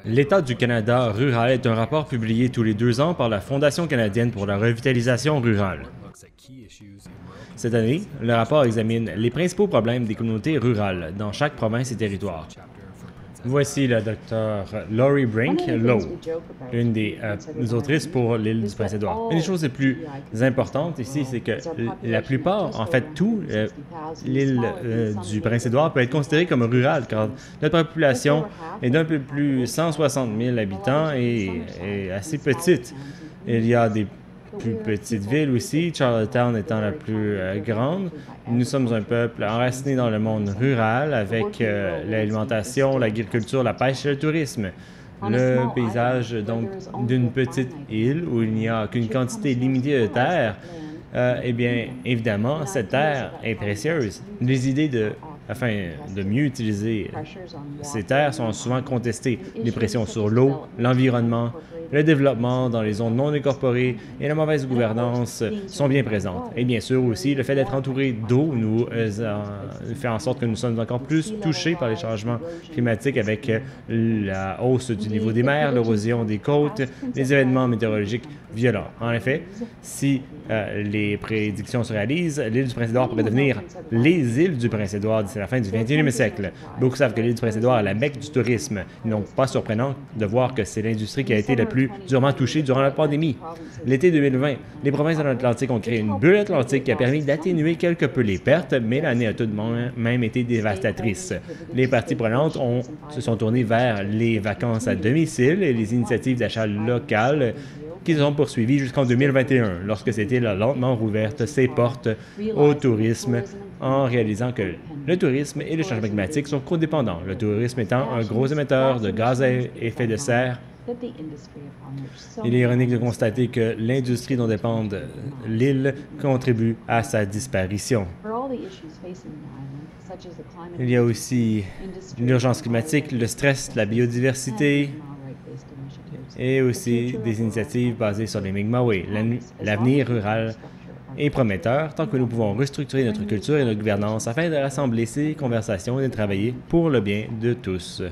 L'État du Canada rural est un rapport publié tous les 2 ans par la Fondation canadienne pour la revitalisation rurale. Cette année, le rapport examine les principaux problèmes des communautés rurales dans chaque province et territoire. Voici la Dr. Laurie Brink Lowe, une des autrices pour l'île du Prince-Édouard. Une des choses les plus importantes ici, c'est que la plupart, en fait tout, l'île du Prince-Édouard peut être considérée comme rurale, car notre population est d'un peu plus 160 000 habitants et est assez petite. Il y a des plus petites villes aussi, Charlottetown étant la plus grande. Nous sommes un peuple enraciné dans le monde rural avec l'alimentation, l'agriculture, la pêche et le tourisme. Le paysage donc d'une petite île où il n'y a qu'une quantité limitée de terre, eh bien, évidemment, cette terre est précieuse. Les idées afin de mieux utiliser ces terres sont souvent contestées. Les pressions sur l'eau, l'environnement, le développement dans les zones non incorporées et la mauvaise gouvernance sont bien présentes. Et bien sûr aussi, le fait d'être entouré d'eau nous fait en sorte que nous sommes encore plus touchés par les changements climatiques avec la hausse du niveau des mers, l'érosion des côtes, les événements météorologiques violents. En effet, si les prédictions se réalisent, l'île du Prince-Édouard pourrait devenir les îles du Prince-Édouard d'ici la fin du 21e siècle. Beaucoup savent que l'île du Prince-Édouard est la mecque du tourisme. Donc, pas surprenant de voir que c'est l'industrie qui a été la plus durement touchée durant la pandémie. L'été 2020, les provinces de l'Atlantique ont créé une bulle atlantique qui a permis d'atténuer quelque peu les pertes, mais l'année a tout de même été dévastatrice. Les parties prenantes se sont tournées vers les vacances à domicile et les initiatives d'achat local qui se sont poursuivies jusqu'en 2021, lorsque cette île a lentement rouvert ses portes au tourisme en réalisant que le tourisme et le changement climatique sont codépendants, le tourisme étant un gros émetteur de gaz à effet de serre. Il est ironique de constater que l'industrie dont dépend l'île contribue à sa disparition. Il y a aussi l'urgence climatique, le stress, la biodiversité et aussi des initiatives basées sur les Mi'kmaq. L'avenir rural est prometteur tant que nous pouvons restructurer notre culture et notre gouvernance afin de rassembler ces conversations et de travailler pour le bien de tous.